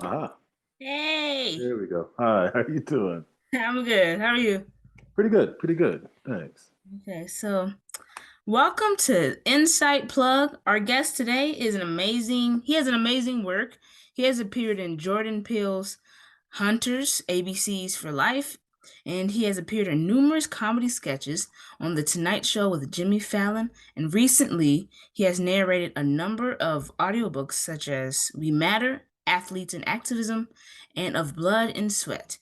Ah, Hey, there we go. Hi, how you doing? I'm good. How are you? Pretty good, pretty good. Thanks. Okay, so welcome to Insight Plug. Our guest today he has an amazing work. He has appeared in Jordan Peele's Hunters, ABC's for Life, and he has appeared in numerous comedy sketches on The Tonight Show with Jimmy Fallon, and recently he has narrated a number of audiobooks such as We Matter, Athletes and Activism, and Of Blood and Sweat.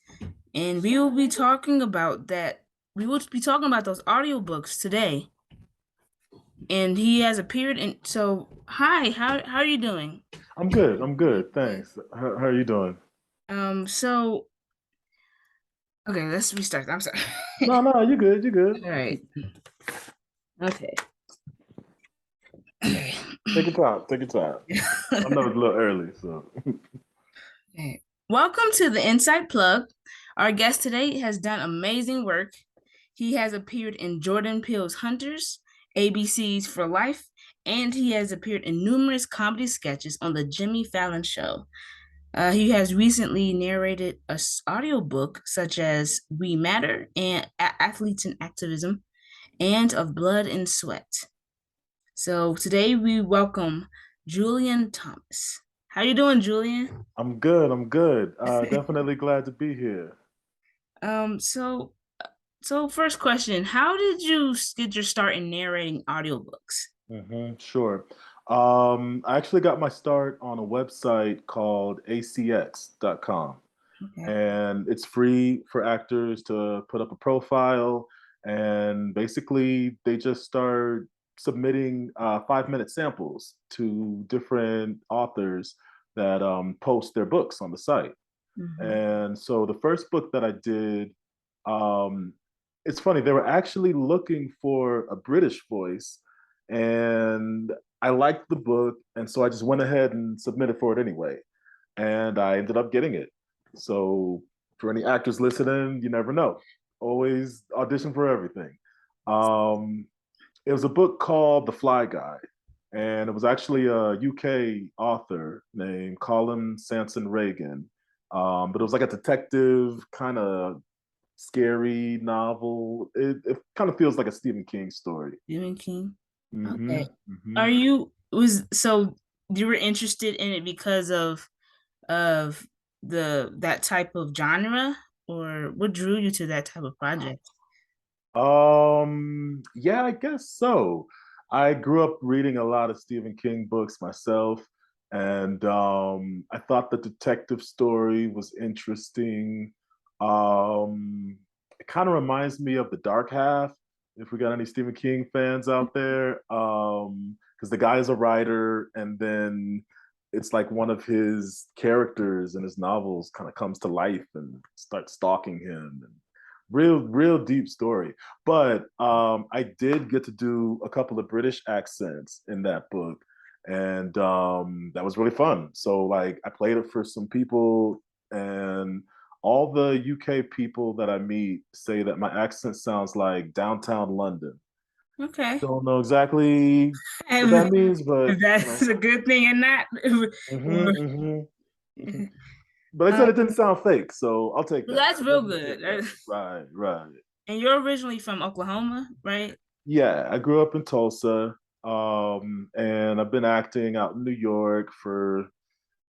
And we will be talking about that. We will be talking about those audiobooks today. And he has appeared in hi, how are you doing? I'm good. I'm good. Thanks. How are you doing? So okay, let's restart. I'm sorry. No, no, you good. You good. All right. Okay. Okay. Take your time. Take your time. I know it's a little early, so. Okay. Welcome to the Inside Plug. Our guest today has done amazing work. He has appeared in Jordan Peele's Hunters, ABC's for Life, and he has appeared in numerous comedy sketches on The Jimmy Fallon Show. He has recently narrated a audiobook such as We Matter and Athletes and Activism and Of Blood and Sweat. So today we welcome Julian Thomas. How you doing, Julian? I'm good. I'm good. Definitely glad to be here. Um, so so first question, how did you get your start in narrating audiobooks? Sure. I actually got my start on a website called acx.com. Okay. And it's free for actors to put up a profile, and basically they just start submitting 5-minute samples to different authors that post their books on the site. Mm-hmm. And so the first book that I did, um, it's funny, they were actually looking for a British voice, and I liked the book, and so I just went ahead and submitted for it anyway, and I ended up getting it. So for any actors listening, you never know. Always audition for everything. Um, it was a book called The Fly Guy, and it was actually a UK author named Colin Sanson Reagan. But it was like a detective kind of scary novel. It kind of feels like a Stephen King story. Stephen King. Mm-hmm, Okay. mm-hmm. Are you was so you were interested in it because of the that type of genre, or what drew you to that type of project? Yeah, I guess so. I grew up reading a lot of Stephen King books myself, and I thought the detective story was interesting. It kind of reminds me of The Dark Half, if we got any Stephen King fans out there. Because the guy is a writer, and then it's like one of his characters in his novels kind of comes to life and starts stalking him, and real deep story. But I did get to do a couple of British accents in that book, and that was really fun. So like I played it for some people, and all the UK people that I meet say that my accent sounds like downtown London. Okay. Don't know exactly what And that means, but you that's know. a good thing and not. But I said it didn't sound fake, so I'll take that. That's I'll real definitely good. take that. Right, right. And you're originally from Oklahoma, right? Yeah, I grew up in Tulsa, and I've been acting out in New York for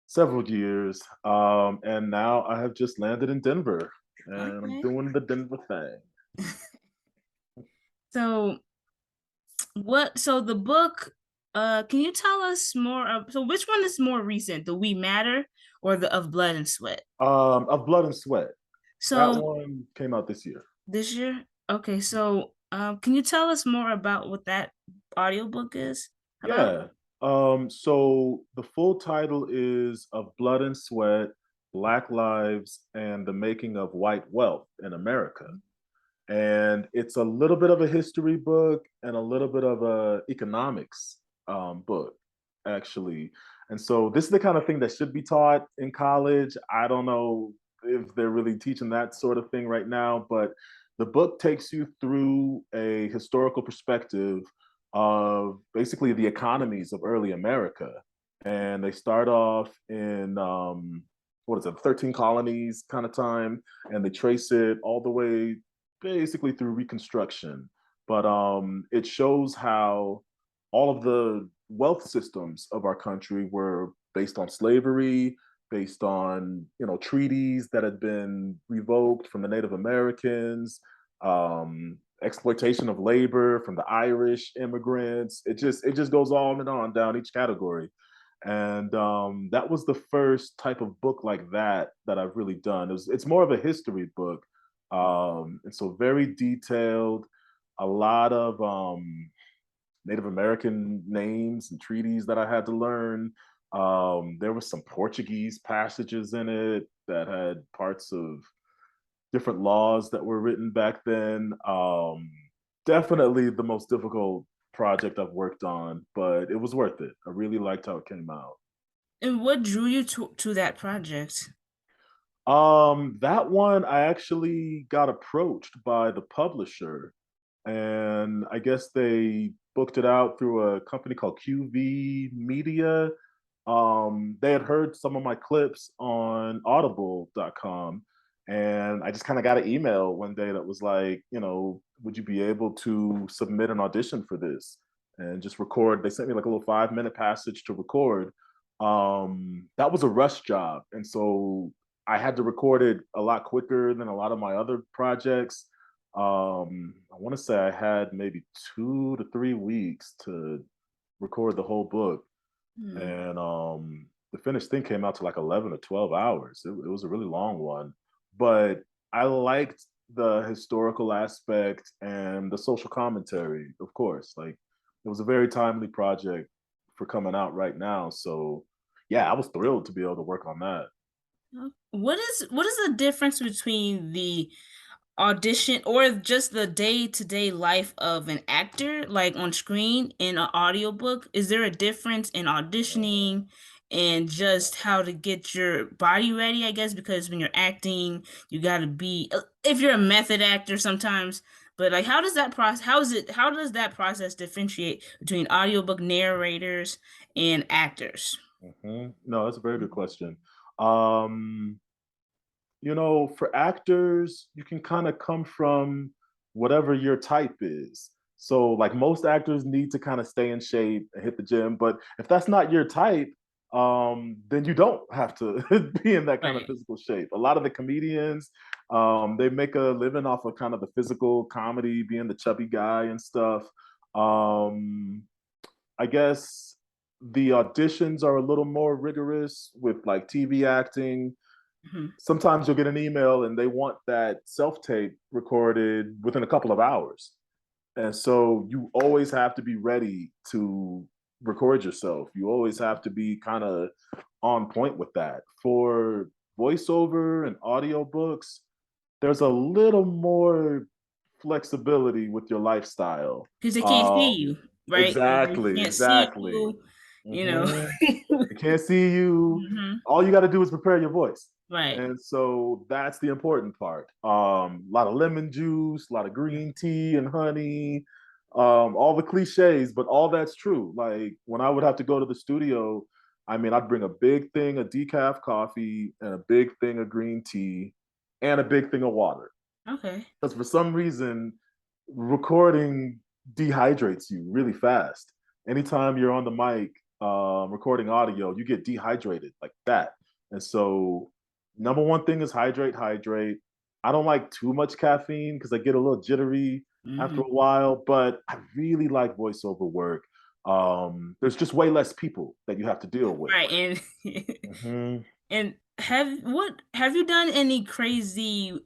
several years, and now I have just landed in Denver, and I'm Okay. doing the Denver thing. So so the book, can you tell us more so which one is more recent, the We Matter or the Of Blood and Sweat? Of Blood and Sweat. That So one came out this year. this year? Okay, so Can you tell us more about what that audiobook is about? Yeah. So the full title is Of Blood and Sweat, Black Lives, and the Making of White Wealth in America. And it's a little bit of a history book and a little bit of a economics book, actually. And so this is the kind of thing that should be taught in college. I don't know if they're really teaching that sort of thing right now, but the book takes you through a historical perspective of basically the economies of early America. And they start off in what is it, 13 colonies kind of time, and they trace it all the way basically through Reconstruction. But it shows how all of the wealth systems of our country were based on slavery, based on treaties that had been revoked from the Native Americans, exploitation of labor from the Irish immigrants. It just goes on and on down each category. And that was the first type of book like that I've really done. It's more of a history book, and so very detailed, a lot of Native American names and treaties that I had to learn. There was some Portuguese passages in it that had parts of different laws that were written back then. Definitely the most difficult project I've worked on, but it was worth it. I really liked how it came out. And what drew you to that project? That one I actually got approached by the publisher, and I guess they booked it out through a company called QV Media. They had heard some of my clips on audible.com, and I just kind of got an email one day that was like, would you be able to submit an audition for this and just record? They sent me like a little 5 minute passage to record. That was a rush job, and so I had to record it a lot quicker than a lot of my other projects. I want to say I had maybe 2 to 3 weeks to record the whole book, Hmm. and the finished thing came out to like 11 or 12 hours. It was a really long one, but I liked the historical aspect and the social commentary, of course. Like, it was a very timely project for coming out right now. So yeah, I was thrilled to be able to work on that. What is the difference between the audition or just the day-to-day life of an actor, like, on screen in an audiobook? Is there a difference in auditioning and just how to get your body ready, I guess? Because when you're acting, you gotta be if you're a method actor sometimes, but, like, how does that process differentiate between audiobook narrators and actors? No, that's a very good question. Um, for actors, you can kind of come from whatever your type is. So, like, most actors need to kind of stay in shape and hit the gym. But if that's not your type, then you don't have to be in that kind of Right. physical shape. A lot of the comedians, they make a living off of kind of the physical comedy, being the chubby guy and stuff. Um, I guess the auditions are a little more rigorous with like TV acting. Mhm. Sometimes you'll get an email and they want that self tape recorded within a couple of hours. And so you always have to be ready to record yourself. You always have to be kind of on point with that. For voiceover and audiobooks, there's a little more flexibility with your lifestyle. 'Cause they can't see Um, you, right? They exactly, can't see exactly. you, you know? hmm They can't see you. Mhm. All you got to do is prepare your voice. Right. And so that's the important part. A lot of lemon juice, a lot of green tea and honey, all the cliches, but all that's true. Like, when I would have to go to the studio, I mean, I'd bring a big thing of decaf coffee and a big thing of green tea and a big thing of water. Okay. Because for some reason, recording dehydrates you really fast. Anytime you're on the mic recording audio, you get dehydrated like that. And so, number one thing is hydrate, hydrate. I don't like too much caffeine because I get a little jittery after Mhm. a while, but I really like voiceover work. There's just way less people that you have to deal with. Right, and Mhm. and have you done any crazy,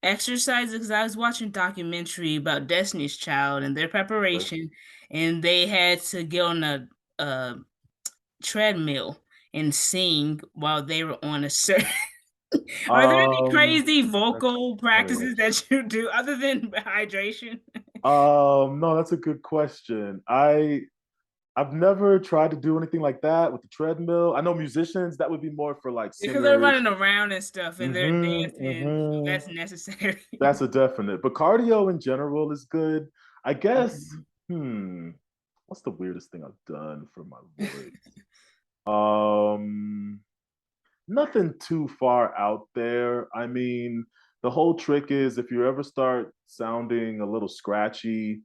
exercises because I was watching a documentary about Destiny's Child and their preparation, and they had to get on a treadmill and sing while they were on a certain. Are there any Um, crazy that's vocal funny. practices that you do other than hydration? No, that's a good question. I've never tried to do anything like that with the treadmill. I know musicians that would be more for like Because they're singers. running around and stuff and they're dancing, so Hmm. that's necessary. That's a definite. But cardio in general is good. I guess, Mhm. hmm, what's the weirdest thing I've done for my voice? Um, Nothing too far out there. I mean, the whole trick is if you ever start sounding a little scratchy,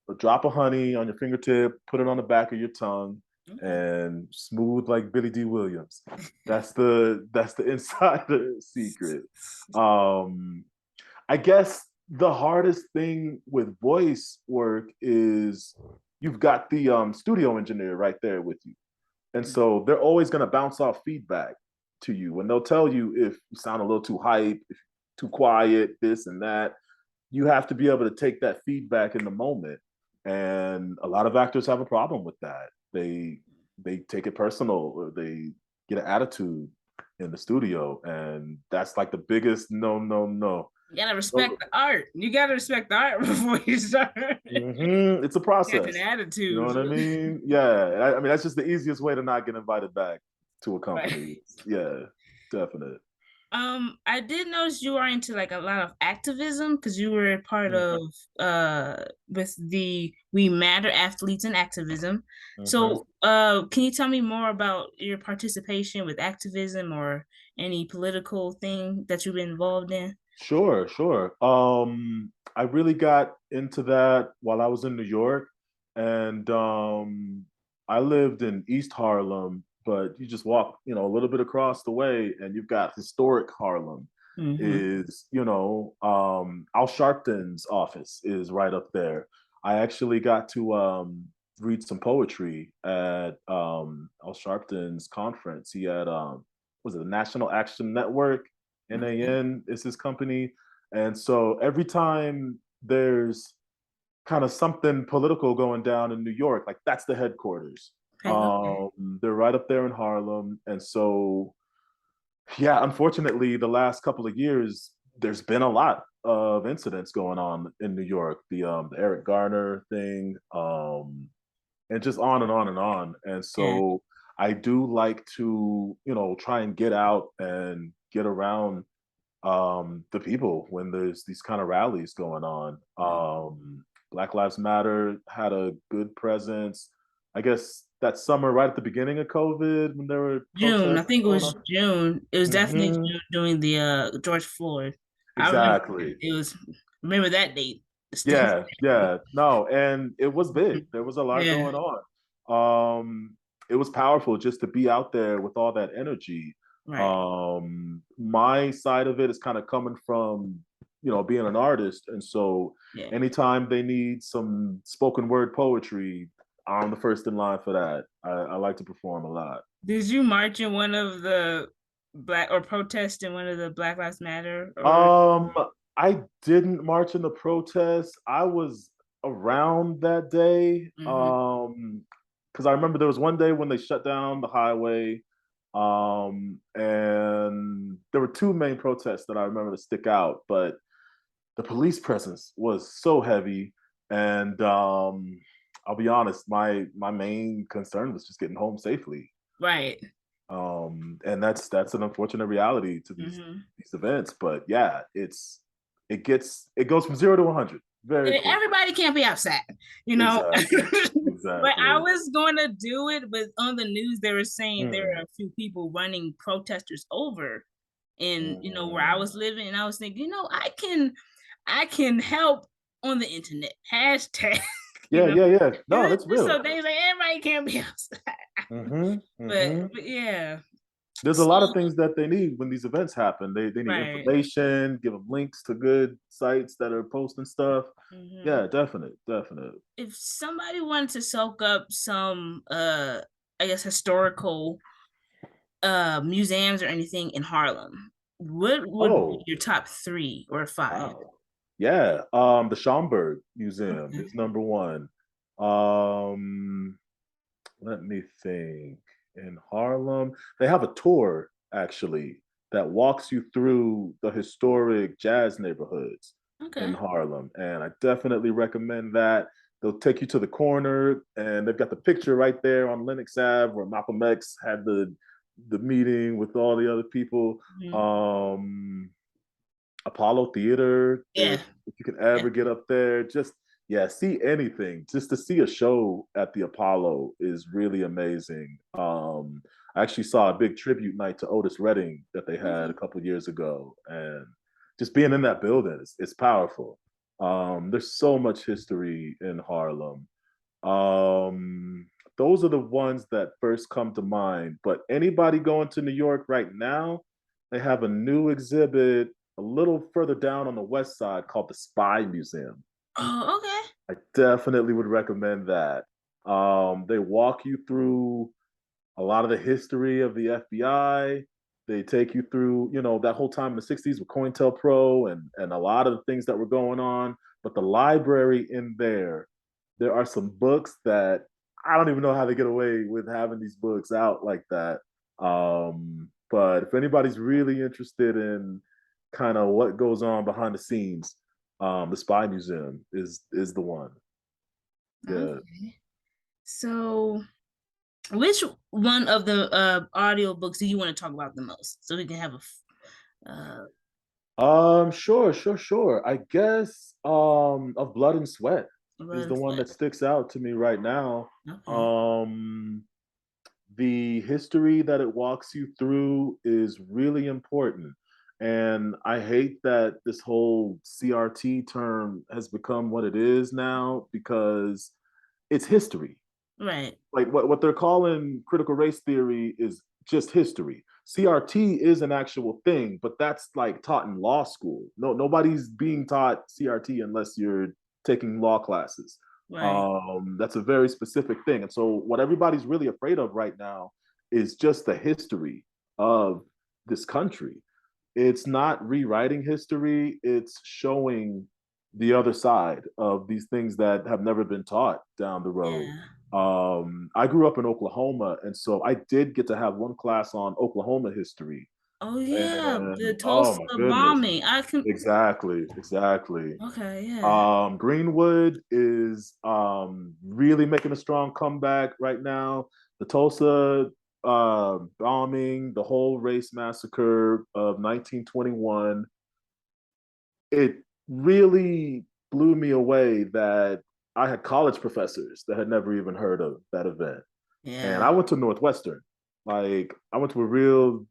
a drop of honey on your fingertip, put it on the back of your tongue, Okay. and smooth like Billy D. Williams. That's the insider secret. Um, I guess the hardest thing with voice work is you've got the studio engineer right there with you. And Mm. so they're always going to bounce off feedback to you. And they'll tell you if you sound a little too hype, if too quiet, this and that. You have to be able to take that feedback in the moment. And a lot of actors have a problem with that. They take it personal or they get an attitude in the studio. And that's like the biggest no, no, no. You gotta respect the art. You gotta respect the art before you start It's a having process. You know attitudes. what I mean? Yeah. I mean, that's just the easiest way to not get invited back to a company. Right. Yeah, definite. I did notice you are into like a lot of activism because you were a part Mm-hmm. of with the We Matter athletes and activism. Mm-hmm. So can you tell me more about your participation with activism or any political thing that you've been involved in? Sure, sure. I really got into that while I was in New York, and I lived in East Harlem, but you just walk, a little bit across the way, and you've got historic Harlem. Mm-hmm. Is Al Sharpton's office is right up there. I actually got to read some poetry at Al Sharpton's conference. He had was it the National Action Network? Okay. NAN is his company. And so every time there's kind of something political going down in New York, like that's the headquarters. Okay. They're right up there in Harlem. And so, yeah, unfortunately, the last couple of years, there's been a lot of incidents going on in New York. The Eric Garner thing, and just on and on and on. And Yeah. so I do like to, try and get out and get around the people when there's these kind of rallies going on. Black Lives Matter had a good presence. I guess that summer, right at the beginning of COVID, when there were June. I protests think it going was on. June. It was definitely Mm-hmm. June doing the George Floyd. I remember Exactly. it was remember that date distinctly. Yeah, yeah. No, and it was big. There was a lot Yeah. going on. It was powerful just to be out there with all that energy. Right. My side of it is kind of coming from, being an artist. And so Yeah. anytime they need some spoken word poetry, I'm the first in line for that. I like to perform a lot. Did you march in one of the black or protest in one of the Black Lives Matter or Um, I didn't march in the protest. I was around that day. Mhm. Because I remember there was one day when they shut down the highway. And there were two main protests that I remember to stick out, but the police presence was so heavy. And I'll be honest, my main concern was just getting home safely. Right. And that's an unfortunate reality to Mhm. these events. But yeah, it goes from 0 to 100 very quick. Everybody can't be outside, you know. Exactly, But I exactly. was going to do it, but on the news they were saying there Mm, are a few people running protesters over in where I mm. was living, and I was thinking, I can help on the internet hashtag, you Yeah, know. yeah, yeah. No, It's that's just real. so things like everybody can't be outside, Hmm. but Hmm. yeah. There's a So lot of things that they need when these events happen. They need right. information, give them links to good sites that are posting stuff. Mhm. Yeah, definite, definite. If somebody wanted to soak up some I guess historical museums or anything in Harlem, What would be Oh, your top 3 or 5? wow. Yeah. The Schomburg Museum Okay. is number one. Um, Let me think. In Harlem, they have a tour actually that walks you through the historic jazz neighborhoods in Okay. Harlem. And I definitely recommend that. They'll take you to the corner and they've got the picture right there on Lenox Ave where Malcolm X had the meeting with all the other people. Mhm. Um, Apollo Theater, Yeah. if you can ever get Definitely. up there, just yeah, see anything. Just to see a show at the Apollo is really amazing. I actually saw a big tribute night to Otis Redding that they had a Okay. couple years ago, and just being in that building is powerful. There's so much history in Harlem. Um, those are the ones that first come to mind. But anybody going to New York right now, they have a new exhibit a little further down on the west side called the Spy Museum. Oh, okay. I definitely would recommend that. They walk you through a lot of the history of the FBI. They take you through, that whole time in the 60s with COINTELPRO and a lot of the things that were going on. But the library in there are some books that I don't even know how they get away with having these books out like that. But if anybody's really interested in kind of what goes on behind the scenes, the Spy Museum is the one. Yeah. Okay. So, which one of the audiobooks do you want to talk about the most? So we can have uh Sure. I guess of Blood and Sweat is blood the and one sweat. that sticks out to me right now. Okay. Um the history that it walks you through is really important. And I hate that this whole CRT term has become what it is now because it's history. Right. Like what they're calling critical race theory is just history. CRT is an actual thing, but that's like taught in law school. No, nobody's being taught CRT unless you're taking law classes. Right. That's a very specific thing. And so what everybody's really afraid of right now is just the history of this country. It's not rewriting history, it's showing the other side of these things that have never been taught down the road. Yeah. I grew up in Oklahoma, and so I did get to have one class on Oklahoma history. Oh yeah, the And oh Tulsa my goodness, bombing. I can. exactly. Okay. Yeah. Greenwood is really making a strong comeback right now. The Tulsa bombing, the whole race massacre of 1921, it really blew me away that I had college professors that had never even heard of that event. And Yeah. I went to Northwestern. Like I went to a real,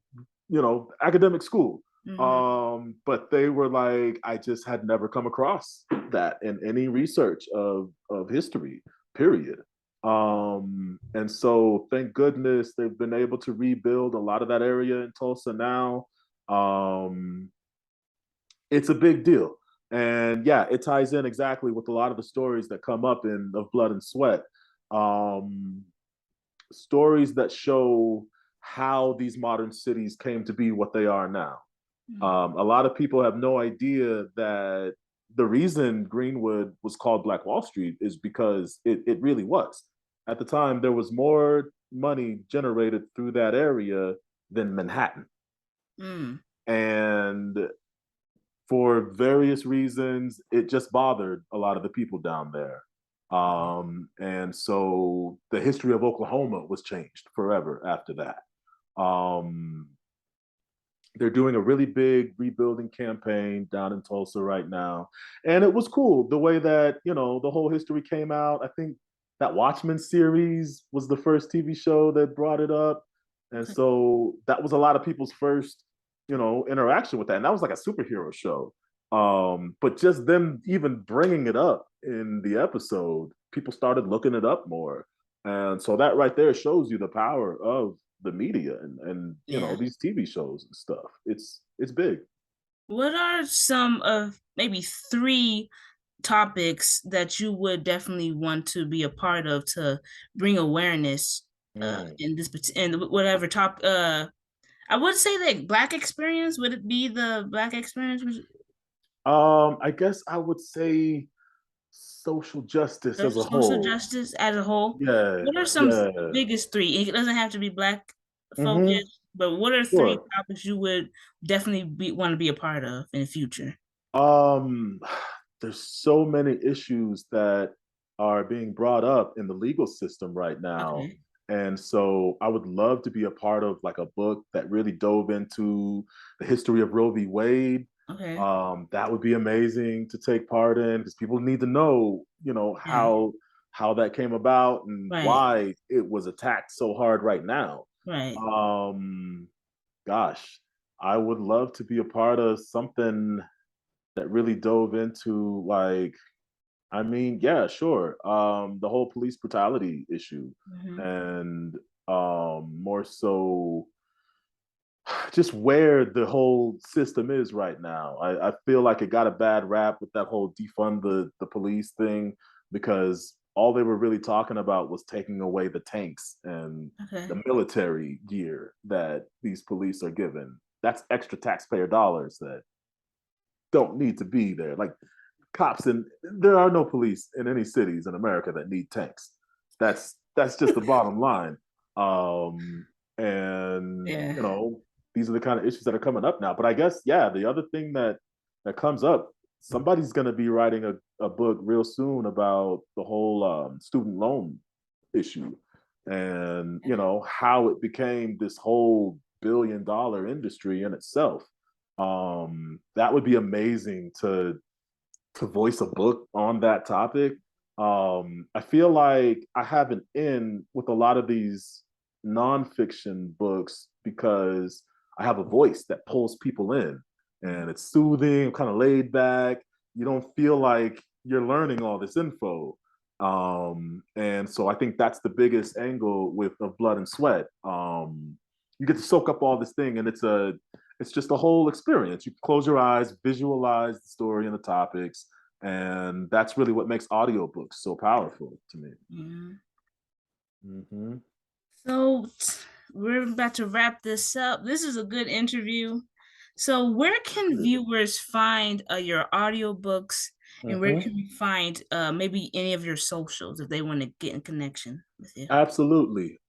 academic school. Hmm. But they were like, I just had never come across that in any research of history, period. And so thank goodness they've been able to rebuild a lot of that area in Tulsa now. Um, it's a big deal. And yeah, it ties in exactly with a lot of the stories that come up in Of Blood and Sweat. Um, Stories that show how these modern cities came to be what they are now. A lot of people have no idea that the reason Greenwood was called Black Wall Street is because it really was. At the time, there was more money generated through that area than Manhattan. Mm. And for various reasons, it just bothered a lot of the people down there. And so the history of Oklahoma was changed forever after that. Um, they're doing a really big rebuilding campaign down in Tulsa right now. And it was cool the way that, the whole history came out. I think that Watchmen series was the first TV show that brought it up. And Okay. so that was a lot of people's first, interaction with that. And that was like a superhero show. But just them even bringing it up in the episode, people started looking it up more. And so that right there shows you the power of the media and Yeah. these TV shows and stuff. It's big. What are some of maybe 3 topics that you would definitely want to be a part of to bring awareness Mm. in this in whatever top I would say that Black experience. Would it be the Black experience? I guess I would say social justice The as a social whole. justice as a whole. Yeah, What are some yeah. biggest three? It doesn't have to be Black Mm-hmm. focused, but what are three Sure. topics you would definitely want to be a part of in the future? Um, there's so many issues that are being brought up in the legal system right now. Okay. And so I would love to be a part of like a book that really dove into the history of Roe v. Wade. Okay. That would be amazing to take part in because people need to know, Yeah. how that came about and Right. why it was attacked so hard right now. Right. Um, Gosh, I would love to be a part of something that really dove into like, I mean, yeah, sure, the whole police brutality issue, Hmm. and more so just where the whole system is right now. I feel like it got a bad rap with that whole defund the police thing because all they were really talking about was taking away the tanks and Okay. the military gear that these police are given. That's extra taxpayer dollars that don't need to be there. Like cops, and there are no police in any cities in America that need tanks. That's just the bottom line. And Yeah. these are the kind of issues that are coming up now. But I guess yeah, the other thing that comes up, somebody's going to be writing a book real soon about the whole student loan issue, and how it became this whole billion-dollar industry in itself. That would be amazing to voice a book on that topic. I feel like I have an in with a lot of these nonfiction books because I have a voice that pulls people in, and it's soothing, kind of laid back. You don't feel like you're learning all this info. And so I think that's the biggest angle with of Blood and Sweat. You get to soak up all this thing, and it's just a whole experience. You close your eyes, visualize the story and the topics, and that's really what makes audiobooks so powerful to me. Yeah. Mm-hmm. So we're about to wrap this up. This is a good interview. So where can viewers find your audiobooks, and where Mm-hmm. can we find maybe any of your socials if they want to get in connection with you? Absolutely.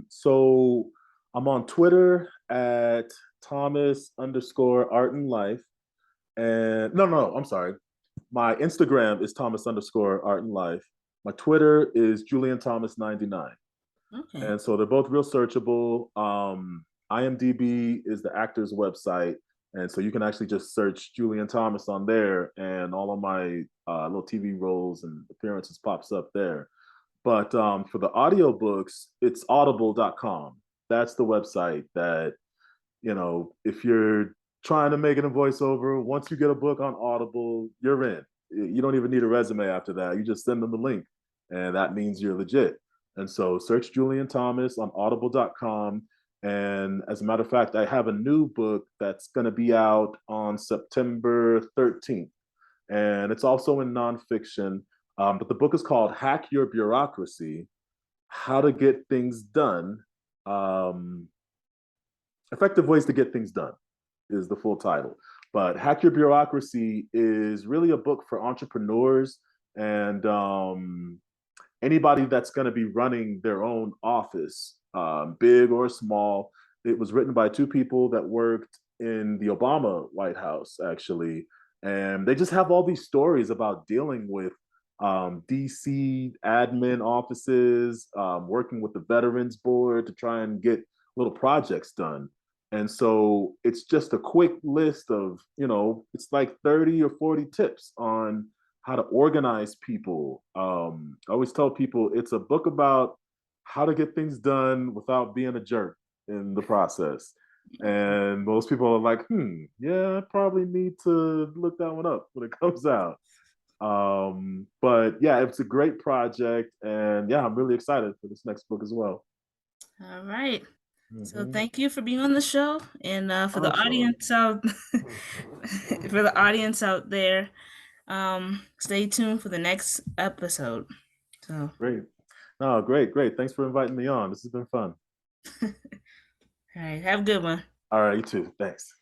So I'm on Twitter at Thomas underscore art and life. And no, I'm sorry. My Instagram is Thomas underscore art and life. My Twitter is Julian Thomas 99. Okay. And so they're both real searchable. IMDb is the actor's website. And so you can actually just search Julian Thomas on there, and all of my little TV roles and appearances pops up there. But for the audiobooks, it's audible.com. That's the website that, if you're trying to make it a voiceover, once you get a book on Audible, you're in. You don't even need a resume after that. You just send them the link, and that means you're legit. And so search Julian Thomas on audible.com. And as a matter of fact, I have a new book that's going to be out on September 13th. And it's also in nonfiction. But the book is called Hack Your Bureaucracy: How to Get Things Done. Um, Effective Ways to Get Things Done is the full title. But Hack Your Bureaucracy is really a book for entrepreneurs and anybody that's going to be running their own office, big or small. It was written by two people that worked in the Obama White House, actually. And they just have all these stories about dealing with DC admin offices, working with the Veterans Board to try and get little projects done. And so it's just a quick list of, it's like 30 or 40 tips on how to organize people. I always tell people it's a book about how to get things done without being a jerk in the process. And most people are like, yeah, I probably need to look that one up when it comes out. But yeah, it's a great project. And yeah, I'm really excited for this next book as well. All right. So Mm-hmm. thank you for being on the show, and for the Oh, sure. audience out for the audience out there, stay tuned for the next episode. So Great. No, great. Thanks for inviting me on. This has been fun. All right. Have a good one. All right, you too. Thanks.